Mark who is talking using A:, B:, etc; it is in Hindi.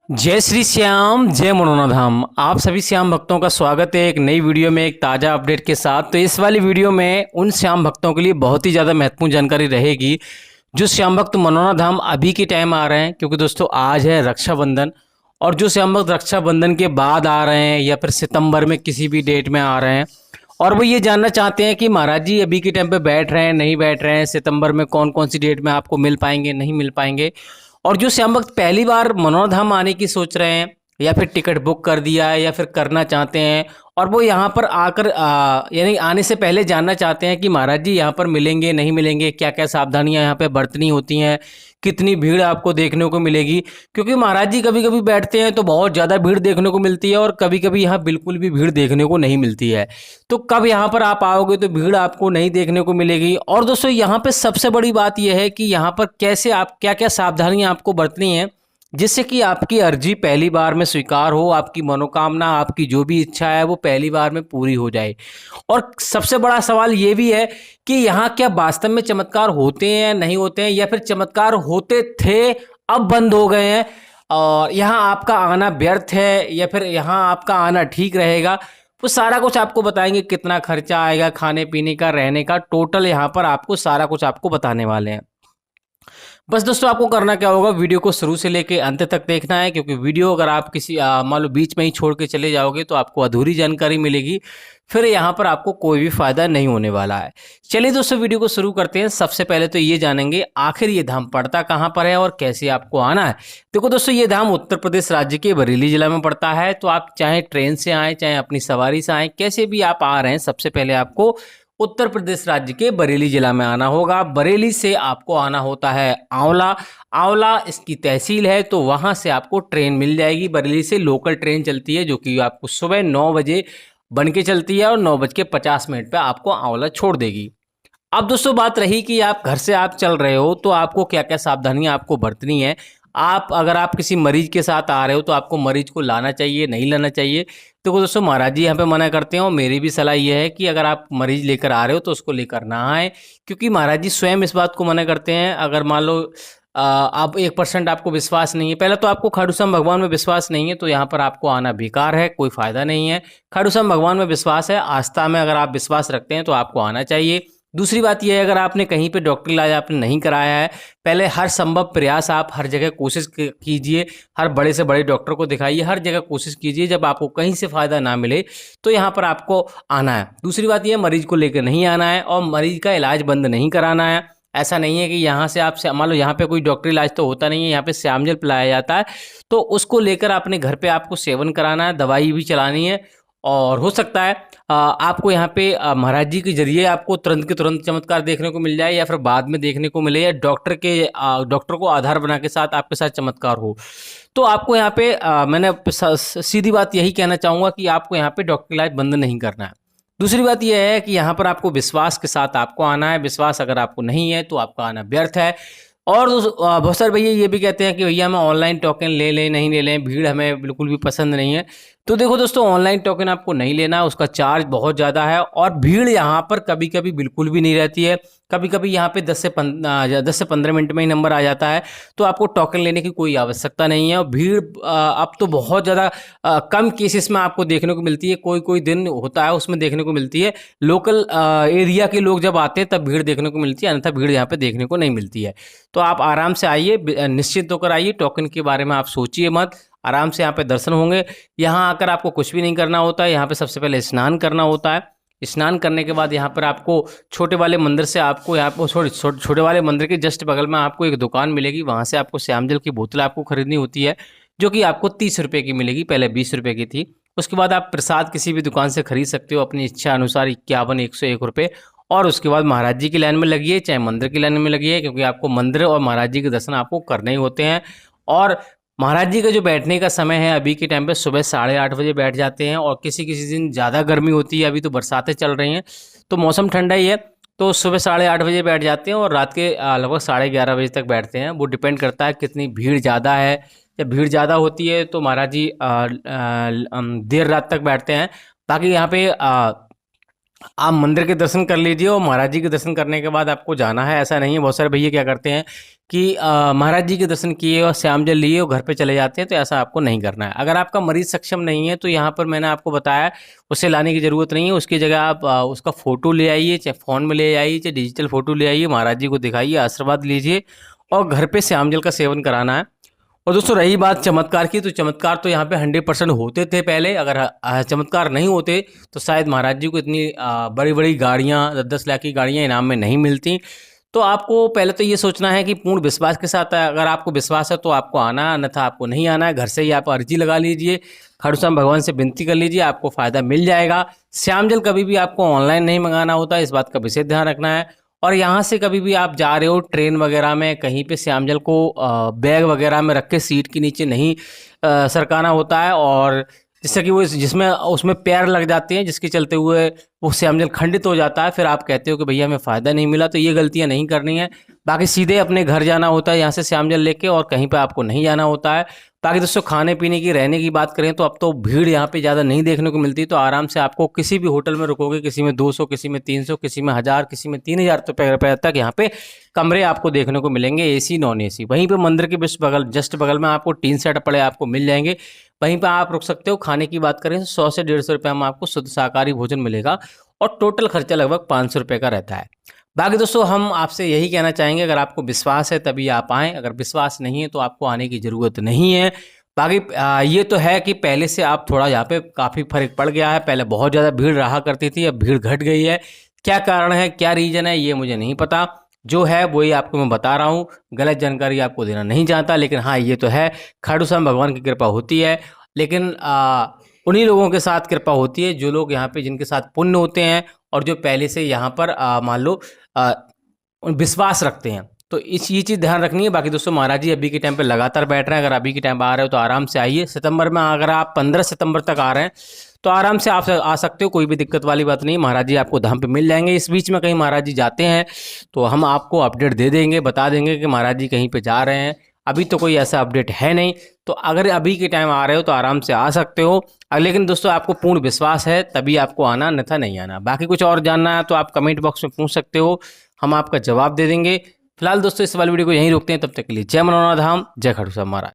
A: जय श्री श्याम, जय मनोना धाम। आप सभी श्याम भक्तों का स्वागत है एक नई वीडियो में, एक ताज़ा अपडेट के साथ। तो इस वाली वीडियो में उन श्याम भक्तों के लिए बहुत ही ज़्यादा महत्वपूर्ण जानकारी रहेगी जो श्याम भक्त मनोना धाम अभी के टाइम आ रहे हैं, क्योंकि दोस्तों आज है रक्षाबंधन। और जो श्याम भक्त रक्षाबंधन के बाद आ रहे हैं या फिर सितंबर में किसी भी डेट में आ रहे हैं और वो ये जानना चाहते हैं कि महाराज जी अभी के टाइम पे बैठ रहे हैं नहीं बैठ रहे हैं, सितंबर में कौन कौन सी डेट में आपको मिल पाएंगे नहीं मिल पाएंगे। और जो श्याम भक्त पहली बार मनोरम धाम आने की सोच रहे हैं या फिर टिकट बुक कर दिया है या फिर करना चाहते हैं और वो यहाँ पर आकर यानी आने से पहले जानना चाहते हैं कि महाराज जी यहाँ पर मिलेंगे नहीं मिलेंगे, क्या क्या सावधानियां यहाँ पे बरतनी होती हैं, कितनी भीड़ आपको देखने को मिलेगी। क्योंकि महाराज जी कभी कभी बैठते हैं तो बहुत ज़्यादा भीड़ देखने को मिलती है और कभी कभी यहाँ बिल्कुल भी भीड़ देखने को नहीं मिलती है। तो कब यहाँ पर आप आओगे तो भीड़ आपको नहीं देखने को मिलेगी। और दोस्तों यहाँ पे सबसे बड़ी बात यह है कि यहाँ पर कैसे आप क्या क्या सावधानियां आपको बरतनी है जिससे कि आपकी अर्जी पहली बार में स्वीकार हो, आपकी मनोकामना, आपकी जो भी इच्छा है वो पहली बार में पूरी हो जाए। और सबसे बड़ा सवाल ये भी है कि यहाँ क्या वास्तव में चमत्कार होते हैं नहीं होते हैं, या फिर चमत्कार होते थे अब बंद हो गए हैं और यहाँ आपका आना व्यर्थ है या फिर यहाँ आपका आना ठीक रहेगा। वो सारा कुछ आपको बताएंगे, कितना खर्चा आएगा, खाने पीने का, रहने का, टोटल यहाँ पर आपको सारा कुछ आपको बताने वाले हैं। बस दोस्तों आपको करना क्या होगा, वीडियो को शुरू से लेके अंत तक देखना है, क्योंकि वीडियो अगर आप किसी मान लो बीच में ही छोड़ के चले जाओगे तो आपको अधूरी जानकारी मिलेगी, फिर यहाँ पर आपको कोई भी फायदा नहीं होने वाला है। चलिए दोस्तों वीडियो को शुरू करते हैं। सबसे पहले तो ये जानेंगे आखिर ये धाम पड़ता कहाँ पर है और कैसे आपको आना है। देखो दोस्तों, ये धाम उत्तर प्रदेश राज्य के बरेली जिला में पड़ता है। तो आप चाहे ट्रेन से आए चाहे अपनी सवारी से आए, कैसे भी आप आ रहे हैं, सबसे पहले आपको उत्तर प्रदेश राज्य के बरेली जिला में आना होगा। बरेली से आपको आना होता है आंवला। आंवला इसकी तहसील है, तो वहां से आपको ट्रेन मिल जाएगी। बरेली से लोकल ट्रेन चलती है जो कि आपको सुबह 9 बजे बन के चलती है और 9:50 पे आपको आंवला छोड़ देगी। अब दोस्तों बात रही कि आप घर से आप चल रहे हो तो आपको क्या क्या सावधानियां आपको बरतनी है। आप अगर आप किसी मरीज के साथ आ रहे हो तो आपको मरीज को लाना चाहिए नहीं लाना चाहिए। तो दोस्तों महाराज जी यहाँ पे मना करते हैं और मेरी भी सलाह यह है कि अगर आप मरीज लेकर आ रहे हो तो उसको लेकर ना आए, क्योंकि महाराज जी स्वयं इस बात को मना करते हैं। अगर मान लो आप 1% आपको विश्वास नहीं है, पहले तो आपको खाटू श्याम भगवान में विश्वास नहीं है तो यहाँ पर आपको आना बेकार है, कोई फायदा नहीं है। खाटू श्याम भगवान में विश्वास है, आस्था में अगर आप विश्वास रखते हैं तो आपको आना चाहिए। दूसरी बात यह है, अगर आपने कहीं पे डॉक्टर इलाज आपने नहीं कराया है, पहले हर संभव प्रयास आप हर जगह कोशिश कीजिए, हर बड़े से बड़े डॉक्टर को दिखाइए, हर जगह कोशिश कीजिए। जब आपको कहीं से फ़ायदा ना मिले तो यहाँ पर आपको आना है। दूसरी बात यह, मरीज को लेकर नहीं आना है और मरीज का इलाज बंद नहीं कराना है। ऐसा नहीं है कि यहाँ से आप मान लो यहाँ पे कोई डॉक्टरी इलाज तो होता नहीं है, यहाँ पे श्यामजल पिलाया जाता है, तो उसको लेकर अपने घर पे आपको सेवन कराना है, दवाई भी चलानी है। और हो सकता है आपको यहाँ पे महाराज जी के जरिए आपको तुरंत के तुरंत चमत्कार देखने को मिल जाए या फिर बाद में देखने को मिले, या डॉक्टर को आधार बना के साथ आपके साथ चमत्कार हो। तो आपको यहाँ पे मैंने सीधी बात यही कहना चाहूँगा कि आपको यहाँ पे डॉक्टर इलाज बंद नहीं करना है। दूसरी बात यह है कि यहाँ पर आपको विश्वास के साथ आपको आना है। विश्वास अगर आपको नहीं है तो आपका आना व्यर्थ है। और बहुत सारे भैया ये भी कहते हैं कि भैया हम ऑनलाइन टोकन ले लें नहीं ले लें, भीड़ हमें बिल्कुल भी पसंद नहीं है। तो देखो दोस्तों, ऑनलाइन टोकन आपको नहीं लेना है, उसका चार्ज बहुत ज़्यादा है और भीड़ यहाँ पर कभी कभी बिल्कुल भी नहीं रहती है। कभी कभी यहाँ पे 10 से 15 मिनट में ही नंबर आ जाता है, तो आपको टोकन लेने की कोई आवश्यकता नहीं है। और भीड़ अब तो बहुत ज़्यादा कम केसेस में आपको देखने को मिलती है, कोई कोई दिन होता है उसमें देखने को मिलती है। लोकल एरिया के लोग जब आते हैं तब भीड़ देखने को मिलती है, अन्यथा भीड़ यहाँ पे देखने को नहीं मिलती है। तो आप आराम से आइए, निश्चिंत होकर आइए, टोकन के बारे में आप सोचिए मत, आराम से यहाँ पे दर्शन होंगे। यहाँ आकर आपको कुछ भी नहीं करना होता है, यहाँ पे सबसे पहले स्नान करना होता है। स्नान करने के बाद यहाँ पर आपको छोटे वाले मंदिर से आपको यहाँ पर छोटे वाले मंदिर के जस्ट बगल में आपको एक दुकान मिलेगी, वहाँ से आपको श्यामजल की बोतल आपको खरीदनी होती है, जो कि आपको 30 रुपये की मिलेगी, पहले 20 रुपये की थी। उसके बाद आप प्रसाद किसी भी दुकान से खरीद सकते हो अपनी इच्छा अनुसार, 51, 101 रुपये। और उसके बाद महाराज जी की लाइन में लगिए चाहे मंदिर की लाइन में लगिए, क्योंकि आपको मंदिर और महाराज जी के दर्शन आपको करने ही होते हैं। और महाराज जी का जो बैठने का समय है अभी के टाइम पे सुबह 8:30 बजे बैठ जाते हैं, और किसी किसी दिन ज़्यादा गर्मी होती है, अभी तो बरसातें चल रही हैं तो मौसम ठंडा ही है, तो सुबह 8:30 बजे बैठ जाते हैं और रात के लगभग 11:30 बजे तक बैठते हैं। वो डिपेंड करता है कितनी भीड़ ज़्यादा है। जब भीड़ ज़्यादा होती है तो महाराज जी देर रात तक बैठते हैं। बाकी यहाँ पे आप मंदिर के दर्शन कर लीजिए और महाराज जी के दर्शन करने के बाद आपको जाना है, ऐसा नहीं है। बहुत सारे भैया क्या करते हैं कि महाराज जी के दर्शन किए और श्याम जल लिए और घर पे चले जाते हैं, तो ऐसा आपको नहीं करना है। अगर आपका मरीज सक्षम नहीं है तो यहाँ पर मैंने आपको बताया उसे लाने की ज़रूरत नहीं है। उसकी जगह आप उसका फ़ोटो ले आइए, चाहे फ़ोन में ले आइए, चाहे डिजिटल फ़ोटो ले आइए, महाराज जी को दिखाइए, आशीर्वाद लीजिए और घर पे श्याम जल का सेवन कराना है। और दोस्तों रही बात चमत्कार की, तो चमत्कार तो यहाँ पे 100% होते थे पहले। अगर चमत्कार नहीं होते तो शायद महाराज जी को इतनी बड़ी बड़ी गाड़ियाँ, 10-10 लाख की गाड़ियाँ इनाम में नहीं मिलती। तो आपको पहले तो ये सोचना है कि पूर्ण विश्वास के साथ अगर आपको विश्वास है तो आपको आना है, अन्यथा आपको नहीं आना है। घर से ही आप अर्जी लगा लीजिए, खाटू श्याम भगवान से विनती कर लीजिए, आपको फ़ायदा मिल जाएगा। श्याम जल कभी भी आपको ऑनलाइन नहीं मंगाना होता, इस बात का विशेष ध्यान रखना है। और यहाँ से कभी भी आप जा रहे हो ट्रेन वगैरह में, कहीं पे श्याम जल को बैग वगैरह में रख के सीट के नीचे नहीं सरकाना होता है, और जिससे कि वो जिसमें उसमें पैर लग जाते हैं, जिसके चलते हुए वो श्याम जल खंडित हो जाता है। फिर आप कहते हो कि भैया हमें फ़ायदा नहीं मिला, तो ये गलतियाँ नहीं करनी है। बाकी सीधे अपने घर जाना होता है यहाँ से श्याम जल लेके, और कहीं पे आपको नहीं जाना होता है। बाकी दोस्तों खाने पीने की, रहने की बात करें तो अब तो भीड़ यहाँ पे ज़्यादा नहीं देखने को मिलती, तो आराम से आपको किसी भी होटल में रुकोगे, किसी में 200, किसी में 300, किसी में 1000, किसी में 3000 रुपये तक यहाँ पे कमरे आपको देखने को मिलेंगे, एसी नॉन एसी। वहीं पे मंदिर के जस्ट बगल में आपको टीन सेट पड़े आपको मिल जाएंगे, वहीं पर आप रुक सकते हो। खाने की बात करें तो 100 से 150 रुपये में आपको शुद्ध शाकाहारी भोजन मिलेगा, और टोटल खर्चा लगभग 500 रुपये का रहता है। बाकी दोस्तों हम आपसे यही कहना चाहेंगे, अगर आपको विश्वास है तभी आप आएँ, अगर विश्वास नहीं है तो आपको आने की ज़रूरत नहीं है। बाकी ये तो है कि पहले से आप थोड़ा यहाँ पे काफ़ी फ़र्क पड़ गया है। पहले बहुत ज़्यादा भीड़ रहा करती थी, अब भीड़ घट गई है। क्या कारण है, क्या रीज़न है, ये मुझे नहीं पता। जो है वही आपको मैं बता रहा हूँ, गलत जानकारी आपको देना नहीं चाहता। लेकिन हाँ, ये तो है, खाटू श्याम भगवान की कृपा होती है। लेकिन उन्हीं लोगों के साथ कृपा होती है जो लोग यहाँ पे, जिनके साथ पुण्य होते हैं और जो पहले से यहाँ पर मान लो विश्वास रखते हैं। तो ये चीज़ ध्यान रखनी है। बाकी दोस्तों महाराज जी अभी के टाइम पे लगातार बैठ रहे हैं, अगर अभी के टाइम पे आ रहे हो तो आराम से आइए। सितंबर में अगर आप 15 सितंबर तक आ रहे हैं तो आराम से आप आ सकते हो, कोई भी दिक्कत वाली बात नहीं। महाराज जी आपको धाम पे मिल जाएंगे। इस बीच में कहीं महाराज जी जाते हैं तो हम आपको अपडेट दे देंगे, बता देंगे कि महाराज जी कहीं पे जा रहे हैं। अभी तो कोई ऐसा अपडेट है नहीं, तो अगर अभी के टाइम आ रहे हो तो आराम से आ सकते हो। लेकिन दोस्तों आपको पूर्ण विश्वास है तभी आपको आना, अन्यथा नहीं आना। बाकी कुछ और जानना है तो आप कमेंट बॉक्स में पूछ सकते हो, हम आपका जवाब दे देंगे। फिलहाल दोस्तों इस वाली वीडियो को यहीं रोकते हैं, तब तक के लिए जय मनोना धाम, जय खाटू श्याम महाराज।